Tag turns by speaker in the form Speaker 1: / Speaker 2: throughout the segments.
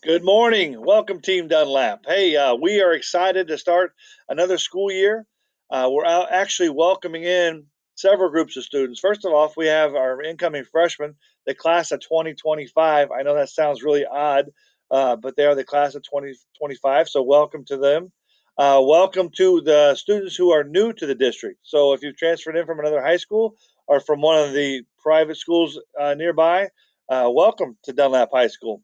Speaker 1: Good morning. Welcome, Team Dunlap. Hey, we are excited to start another school year. We're out actually welcoming in several groups of students. First of all, we have our incoming freshmen, the class of 2025. I know that sounds really odd, but they are the class of 2025. So, welcome to them. Welcome to the students who are new to the district. So, if you've transferred in from another high school or from one of the private schools nearby, welcome to Dunlap High School.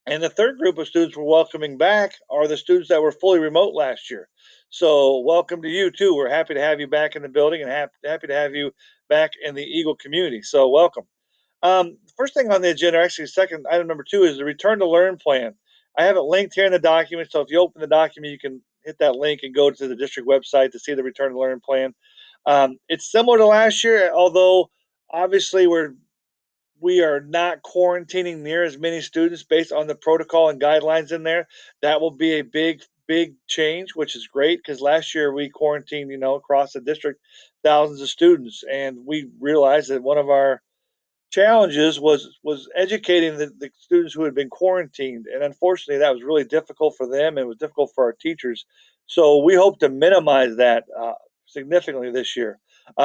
Speaker 1: And the third group of students we're welcoming back are the students that were fully remote last year. So, welcome to you too. We're happy to have you back in the building and happy to have you back in the Eagle community. So, welcome. First thing on the agenda, actually, second item number two is the return to learn plan. I have it linked here in the document. So, if you open the document, you can hit that link and go to the district website to see the return to learn plan. It's similar to last year, although obviously we are not quarantining near as many students based on the protocol and guidelines in there. That will be a big change, which is great because last year we quarantined, across the district, thousands of students, and we realized that one of our challenges was educating the students who had been quarantined, and unfortunately that was really difficult for them and it was difficult for our teachers. So we hope to minimize that significantly this year.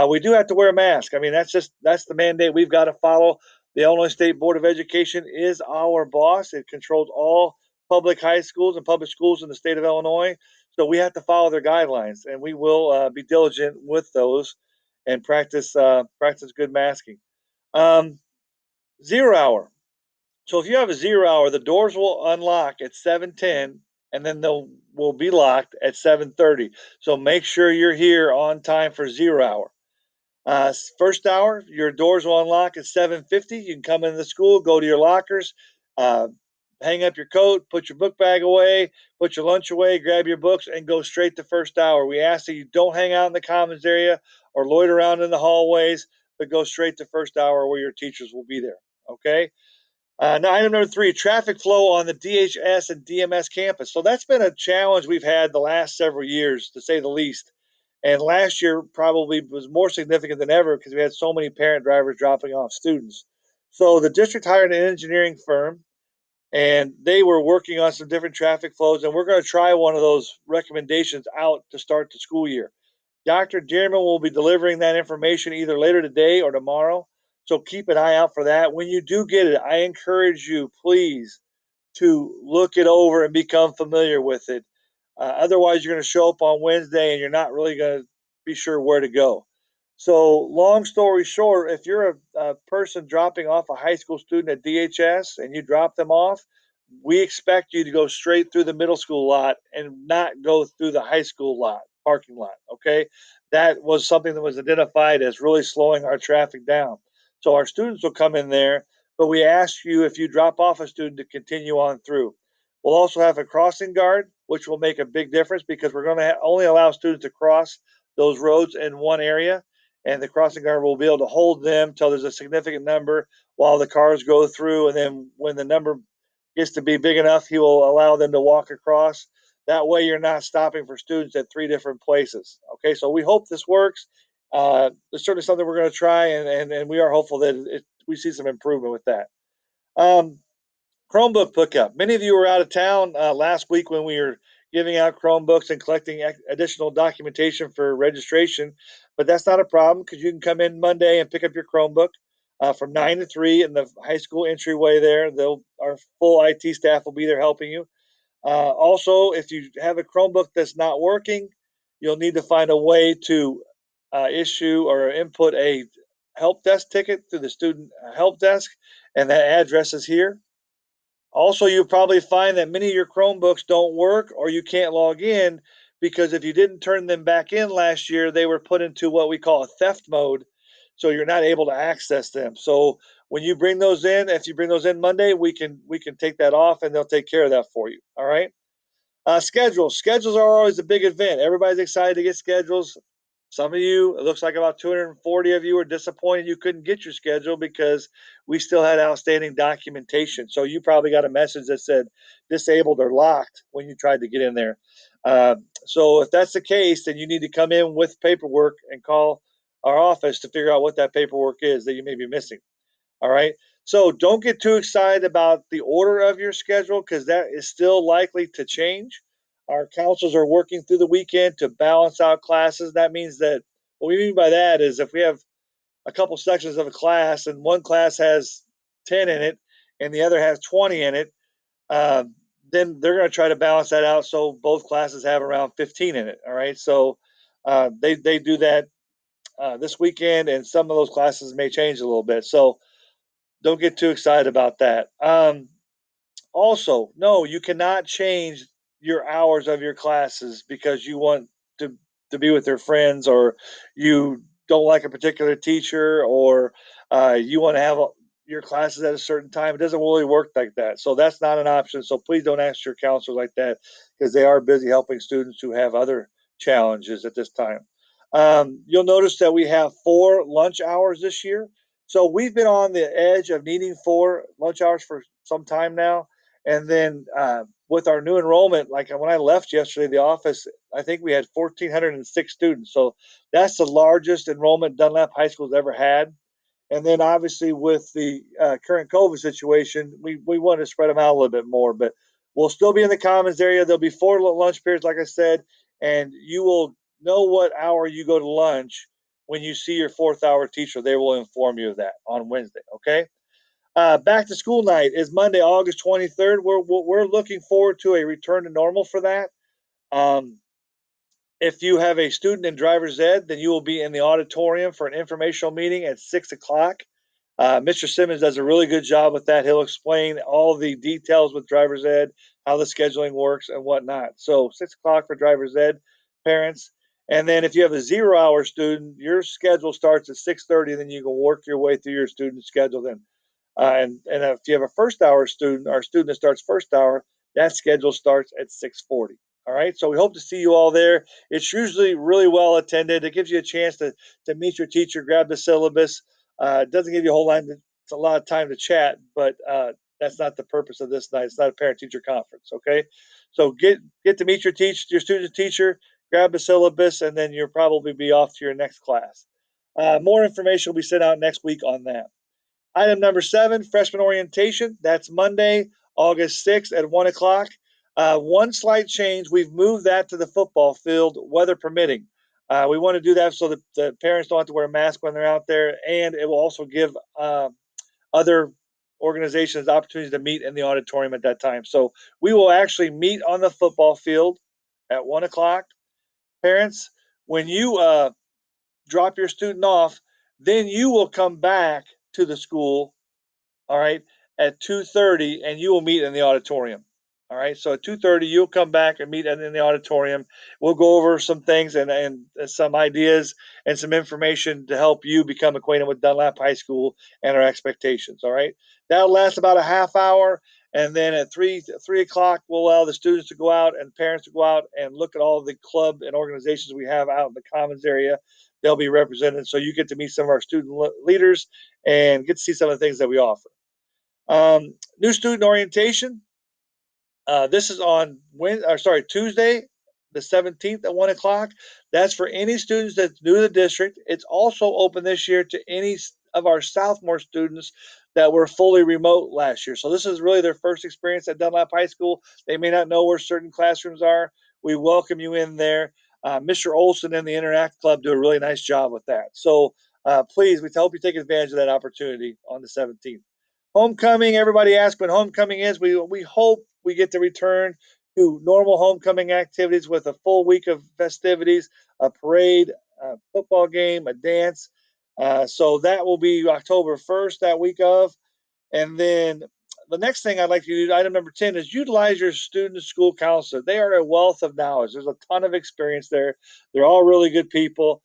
Speaker 1: We do have to wear a mask. I mean, that's the mandate we've got to follow. The Illinois State Board of Education is our boss. It controls all public high schools and public schools in the state of Illinois, so we have to follow their guidelines, and we will be diligent with those and practice good masking. um, 0 hour. So if you have a 0 hour, the doors will unlock at 7:10, and then they'll will be locked at 7:30. So make sure you're here on time for 0 hour. First hour, your doors will unlock at 7:50. You can come into the school, go to your lockers, uh, hang up your coat, put your book bag away, put your lunch away, grab your books, and go straight to first hour. We ask that you don't hang out in the commons area or loiter around in the hallways, but go straight to first hour where your teachers will be there. Okay. Now, item number three, traffic flow on the DHS and DMS campus. So that's been a challenge we've had the last several years, to say the least. And last year probably was more significant than ever because we had so many parent drivers dropping off students. So the district hired an engineering firm and they were working on some different traffic flows. And we're going to try one of those recommendations out to start the school year. Dr. Dearman will be delivering that information either later today or tomorrow. So keep an eye out for that. When you do get it, I encourage you, please, to look it over and become familiar with it. Otherwise, you're going to show up on Wednesday and you're not really going to be sure where to go. So, long story short, if you're a person dropping off a high school student at DHS and you drop them off, we expect you to go straight through the middle school lot and not go through the high school lot parking lot. Okay, that was something that was identified as really slowing our traffic down. So our students will come in there, but we ask you, if you drop off a student, to continue on through. We'll also have a crossing guard, which will make a big difference because we're going to only allow students to cross those roads in one area, and the crossing guard will be able to hold them till there's a significant number while the cars go through, and then when the number gets to be big enough, he will allow them to walk across. That way, you're not stopping for students at three different places. Okay, so we hope this works. It's certainly something we're going to try, and we are hopeful that we see some improvement with that. Um, Chromebook Pickup. Many of you were out of town last week when we were giving out Chromebooks and collecting additional documentation for registration, but that's not a problem because you can come in Monday and pick up your Chromebook from 9 to 3 in the high school entryway there. Our full IT staff will be there helping you. Also, if you have a Chromebook that's not working, you'll need to find a way to issue or input a help desk ticket through the student help desk, and that address is here. Also, you'll probably find that many of your Chromebooks don't work or you can't log in because if you didn't turn them back in last year, they were put into what we call a theft mode. So you're not able to access them. So when you bring those in, if you bring those in Monday, we can take that off and they'll take care of that for you. All right. Schedules are always a big event. Everybody's excited to get schedules. Some of you, it looks like about 240 of you, are disappointed you couldn't get your schedule because we still had outstanding documentation. So you probably got a message that said disabled or locked when you tried to get in there. So if that's the case, then you need to come in with paperwork and call our office to figure out what that paperwork is that you may be missing. All right. So don't get too excited about the order of your schedule because that is still likely to change. Our counselors are working through the weekend to balance out classes. That means that what we mean by that is if we have a couple sections of a class and one class has 10 in it and the other has 20 in it, uh, then they're going to try to balance that out so both classes have around 15 in it. All right. So they do that this weekend, and some of those classes may change a little bit. So don't get too excited about that. Also, no, you cannot change your hours of your classes because you want to to be with your friends, or you don't like a particular teacher, or you want to have your classes at a certain time. It doesn't really work like that. So that's not an option. So please don't ask your counselor like that because they are busy helping students who have other challenges at this time. You'll notice that we have 4 lunch hours this year. So we've been on the edge of needing 4 lunch hours for some time now, and then with our new enrollment, like when I left yesterday, the office, I think we had 1,406 students. So that's the largest enrollment Dunlap High School's ever had. And then obviously with the current COVID situation, we want to spread them out a little bit more. But we'll still be in the commons area. There'll be 4 lunch periods, like I said, and you will know what hour you go to lunch when you see your fourth hour teacher. They will inform you of that on Wednesday. Okay. Back to school night is Monday, August 23rd. We're looking forward to a return to normal for that. Um, if you have a student in driver's ed, then you will be in the auditorium for an informational meeting at 6 o'clock. Mr. Simmons does a really good job with that. He'll explain all the details with driver's ed, how the scheduling works, and whatnot. So 6 o'clock for driver's ed parents. And then if you have a 0 hour student, your schedule starts at 6:30, and then you can work your way through your student schedule. Then and if you have a first hour student, our student that starts first hour, that schedule starts at 6:40. All right. So we hope to see you all there. It's usually really well attended. It gives you a chance to meet your teacher, grab the syllabus. It doesn't give you a whole lot. It's a lot of time to chat, but that's not the purpose of this night. It's not a parent teacher conference. Okay. So get to meet your student teacher, grab the syllabus, and then you'll probably be off to your next class. More information will be sent out next week on that. Item number 7, freshman orientation. That's Monday, August 6th at 1 o'clock. One slight change. We've moved that to the football field, weather permitting. We want to do that so that the parents don't have to wear a mask when they're out there, and it will also give other organizations opportunities to meet in the auditorium at that time. So we will actually meet on the football field at 1 o'clock. Parents, when you drop your student off, then you will come back to the school, all right, at 2:30, and you will meet in the auditorium. All right, so at 2:30, you'll come back and meet in the auditorium. We'll go over some things and some ideas and some information to help you become acquainted with Dunlap High School and our expectations. All right, that'll last about a half hour, and then at 3 o'clock, we'll allow the students to go out and parents to go out and look at all the club and organizations we have out in the commons area. They'll be represented, so you get to meet some of our student leaders and get to see some of the things that we offer. New student orientation. This is on Tuesday, the 17th at 1 o'clock. That's for any students that's new to the district. It's also open this year to any of our sophomore students that were fully remote last year. So this is really their first experience at Dunlap High School. They may not know where certain classrooms are. We welcome you in there. Mr. Olson and the Interact Club do a really nice job with that. So please, we hope you take advantage of that opportunity on the 17th. Homecoming, everybody asks when homecoming is. We hope we get to return to normal homecoming activities with a full week of festivities, a parade, a football game, a dance. So that will be October 1st, that week of. And then the next thing I'd like you to do, item number 10, is utilize your student school counselor. They are a wealth of knowledge. There's a ton of experience there. They're all really good people.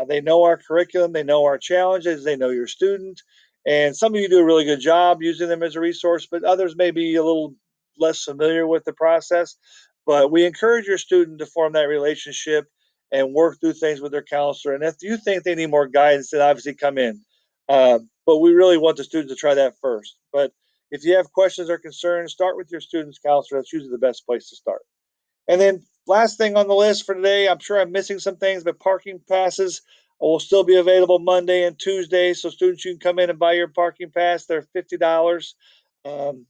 Speaker 1: They know our curriculum, they know our challenges, they know your student. And some of you do a really good job using them as a resource, but others may be a little less familiar with the process. But we encourage your student to form that relationship and work through things with their counselor. And if you think they need more guidance, then obviously come in. But we really want the students to try that first. But if you have questions or concerns, start with your student's counselor. That's usually the best place to start. And then last thing on the list for today, I'm sure I'm missing some things, but parking passes. will still be available Monday and Tuesday. So students, you can come in and buy your parking pass. They're $50. Um,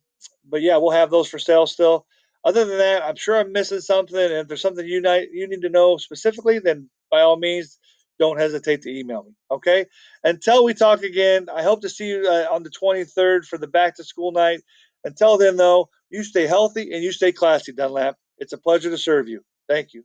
Speaker 1: but yeah, we'll have those for sale still. Other than that, I'm sure I'm missing something. And if there's something you need to know specifically, then by all means, don't hesitate to email me. Okay. Until we talk again, I hope to see you on the 23rd for the back to school night. Until then, though, you stay healthy and you stay classy, Dunlap. It's a pleasure to serve you. Thank you.